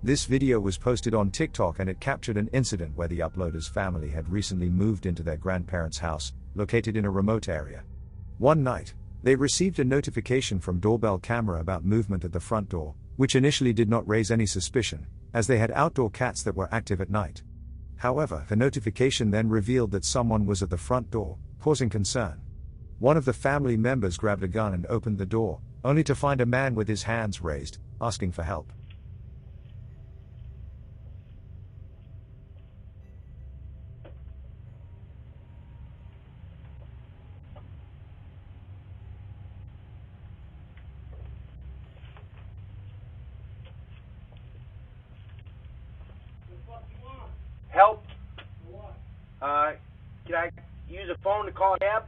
This video was posted on TikTok and it captured an incident where the uploader's family had recently moved into their grandparents' house, located in a remote area. One night, they received a notification from doorbell camera about movement at the front door, which initially did not raise any suspicion, as they had outdoor cats that were active at night. However, the notification then revealed that someone was at the front door, causing concern. One of the family members grabbed a gun and opened the door, only to find a man with his hands raised, asking for help. Help? Can I use a phone to call a cab?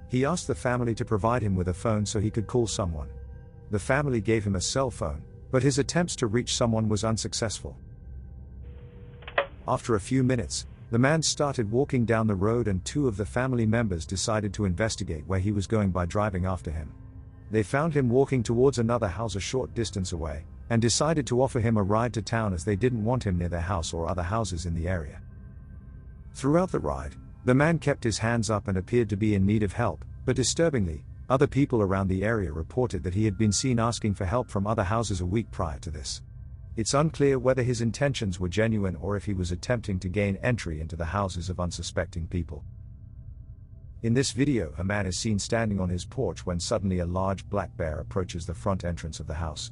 He asked the family to provide him with a phone so he could call someone. The family gave him a cell phone, but his attempts to reach someone was unsuccessful. After a few minutes, the man started walking down the road and two of the family members decided to investigate where he was going by driving after him. They found him walking towards another house a short distance away, and decided to offer him a ride to town as they didn't want him near their house or other houses in the area. Throughout the ride, the man kept his hands up and appeared to be in need of help, but disturbingly, other people around the area reported that he had been seen asking for help from other houses a week prior to this. It's unclear whether his intentions were genuine or if he was attempting to gain entry into the houses of unsuspecting people. In this video, a man is seen standing on his porch when suddenly a large black bear approaches the front entrance of the house.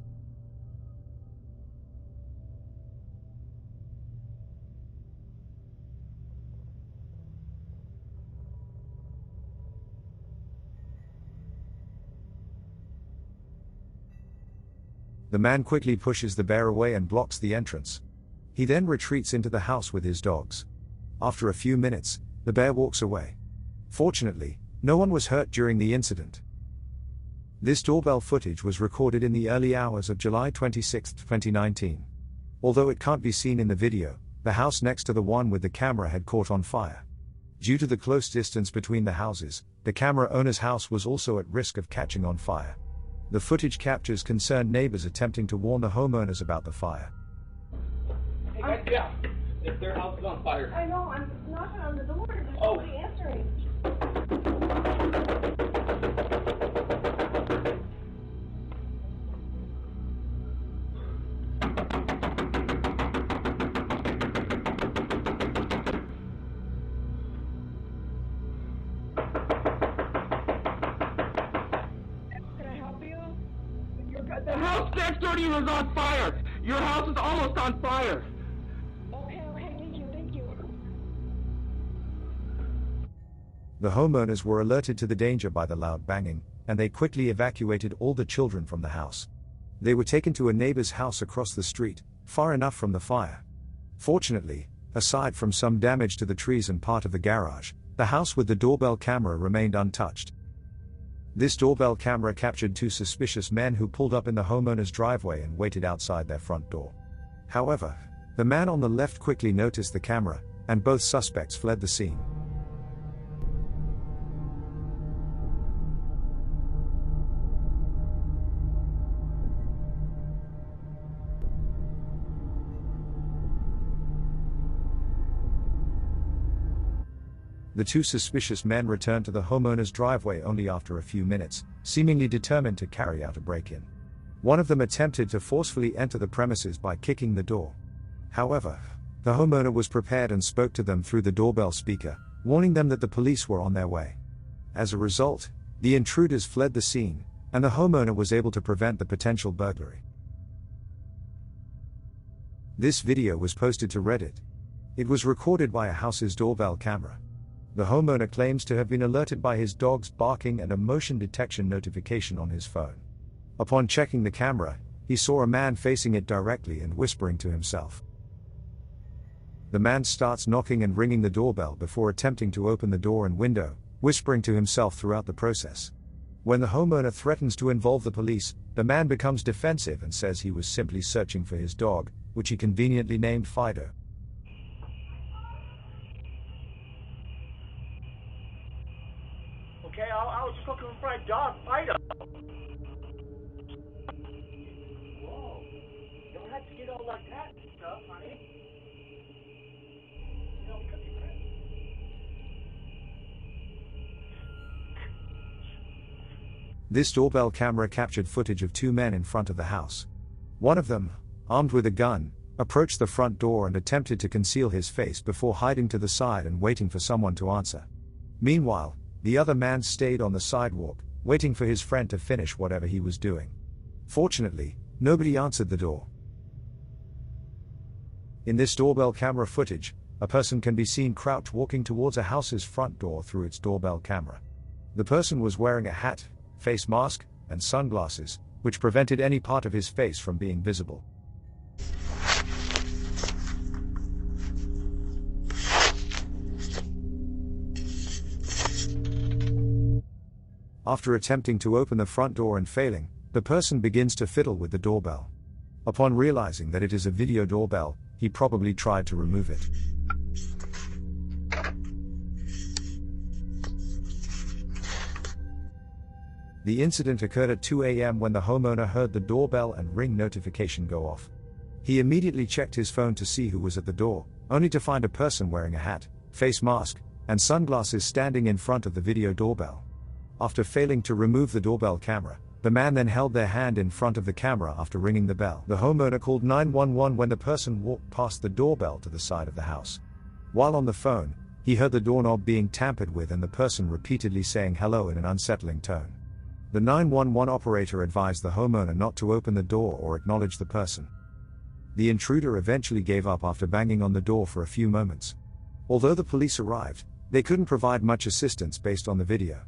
The man quickly pushes the bear away and blocks the entrance. He then retreats into the house with his dogs. After a few minutes, the bear walks away. Fortunately, no one was hurt during the incident. This doorbell footage was recorded in the early hours of July 26, 2019. Although it can't be seen in the video, the house next to the one with the camera had caught on fire. Due to the close distance between the houses, the camera owner's house was also at risk of catching on fire. The footage captures concerned neighbors attempting to warn the homeowners about the fire. Hey guys, yeah, if their house is on fire. I know, I'm knocking on the door, there's nobody answering. The house next door to you is on fire! Your house is almost on fire! Okay, thank you. The homeowners were alerted to the danger by the loud banging, and they quickly evacuated all the children from the house. They were taken to a neighbor's house across the street, far enough from the fire. Fortunately, aside from some damage to the trees and part of the garage, the house with the doorbell camera remained untouched. This doorbell camera captured two suspicious men who pulled up in the homeowner's driveway and waited outside their front door. However, the man on the left quickly noticed the camera, and both suspects fled the scene. The two suspicious men returned to the homeowner's driveway only after a few minutes, seemingly determined to carry out a break-in. One of them attempted to forcefully enter the premises by kicking the door. However, the homeowner was prepared and spoke to them through the doorbell speaker, warning them that the police were on their way. As a result, the intruders fled the scene, and the homeowner was able to prevent the potential burglary. This video was posted to Reddit. It was recorded by a house's doorbell camera. The homeowner claims to have been alerted by his dog's barking and a motion detection notification on his phone. Upon checking the camera, he saw a man facing it directly and whispering to himself. The man starts knocking and ringing the doorbell before attempting to open the door and window, whispering to himself throughout the process. When the homeowner threatens to involve the police, the man becomes defensive and says he was simply searching for his dog, which he conveniently named Fido. fucking fried dog, fight him. Whoa. You don't have to get all like that and stuff, honey. You know, because you're friends. This doorbell camera captured footage of two men in front of the house. One of them, armed with a gun, approached the front door and attempted to conceal his face before hiding to the side and waiting for someone to answer. Meanwhile, the other man stayed on the sidewalk, waiting for his friend to finish whatever he was doing. Fortunately, nobody answered the door. In this doorbell camera footage, a person can be seen crouched walking towards a house's front door through its doorbell camera. The person was wearing a hat, face mask, and sunglasses, which prevented any part of his face from being visible. After attempting to open the front door and failing, the person begins to fiddle with the doorbell. Upon realizing that it is a video doorbell, he probably tried to remove it. The incident occurred at 2 a.m. when the homeowner heard the doorbell and ring notification go off. He immediately checked his phone to see who was at the door, only to find a person wearing a hat, face mask, and sunglasses standing in front of the video doorbell. After failing to remove the doorbell camera, the man then held their hand in front of the camera after ringing the bell. The homeowner called 911 when the person walked past the doorbell to the side of the house. While on the phone, he heard the doorknob being tampered with and the person repeatedly saying hello in an unsettling tone. The 911 operator advised the homeowner not to open the door or acknowledge the person. The intruder eventually gave up after banging on the door for a few moments. Although the police arrived, they couldn't provide much assistance based on the video.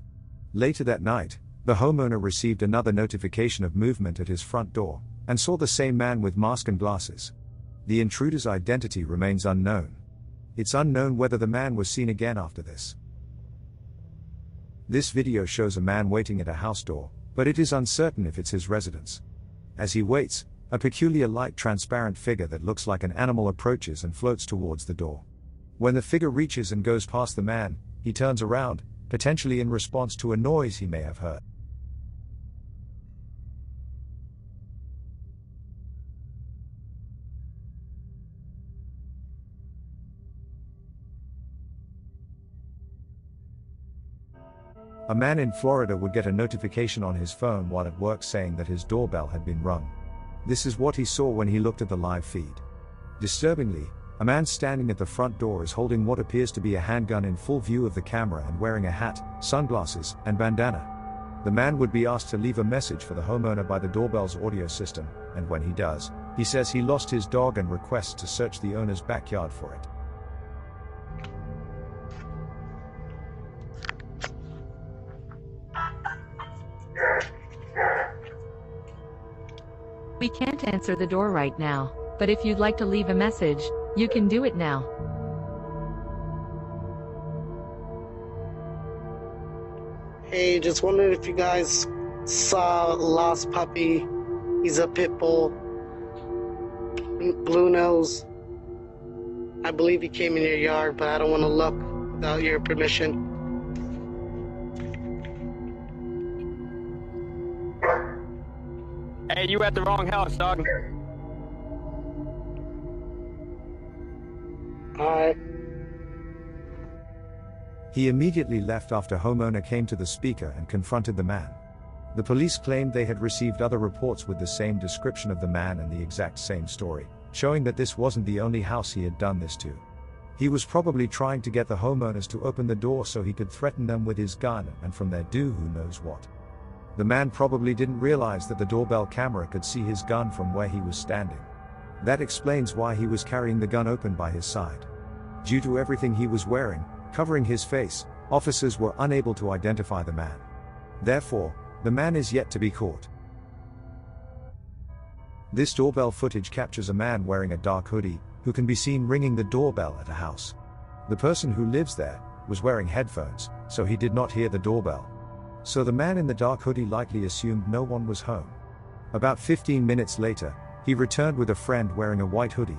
Later that night, the homeowner received another notification of movement at his front door, and saw the same man with mask and glasses. The intruder's identity remains unknown. It's unknown whether the man was seen again after this. This video shows a man waiting at a house door, but it is uncertain if it's his residence. As he waits, a peculiar light transparent figure that looks like an animal approaches and floats towards the door. When the figure reaches and goes past the man, he turns around, potentially in response to a noise he may have heard. A man in Florida would get a notification on his phone while at work saying that his doorbell had been rung. This is what he saw when he looked at the live feed. Disturbingly, a man standing at the front door is holding what appears to be a handgun in full view of the camera and wearing a hat, sunglasses, and bandana. The man would be asked to leave a message for the homeowner by the doorbell's audio system, and when he does, he says he lost his dog and requests to search the owner's backyard for it. We can't answer the door right now, but if you'd like to leave a message, you can do it now. Hey, just wondering if you guys saw a lost puppy. He's a pit bull. Blue nose. I believe he came in your yard, but I don't want to look without your permission. Hey, you at the wrong house, dog. Alright. He immediately left after homeowner came to the speaker and confronted the man. The police claimed they had received other reports with the same description of the man and the exact same story, showing that this wasn't the only house he had done this to. He was probably trying to get the homeowners to open the door so he could threaten them with his gun and from there do who knows what. The man probably didn't realize that the doorbell camera could see his gun from where he was standing. That explains why he was carrying the gun open by his side. Due to everything he was wearing, covering his face, officers were unable to identify the man. Therefore, the man is yet to be caught. This doorbell footage captures a man wearing a dark hoodie, who can be seen ringing the doorbell at a house. The person who lives there was wearing headphones, so he did not hear the doorbell. So the man in the dark hoodie likely assumed no one was home. About 15 minutes later, he returned with a friend wearing a white hoodie.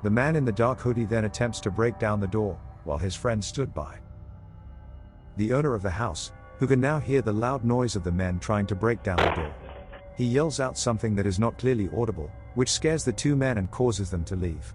The man in the dark hoodie then attempts to break down the door, while his friend stood by. The owner of the house, who can now hear the loud noise of the men trying to break down the door. He yells out something that is not clearly audible, which scares the two men and causes them to leave.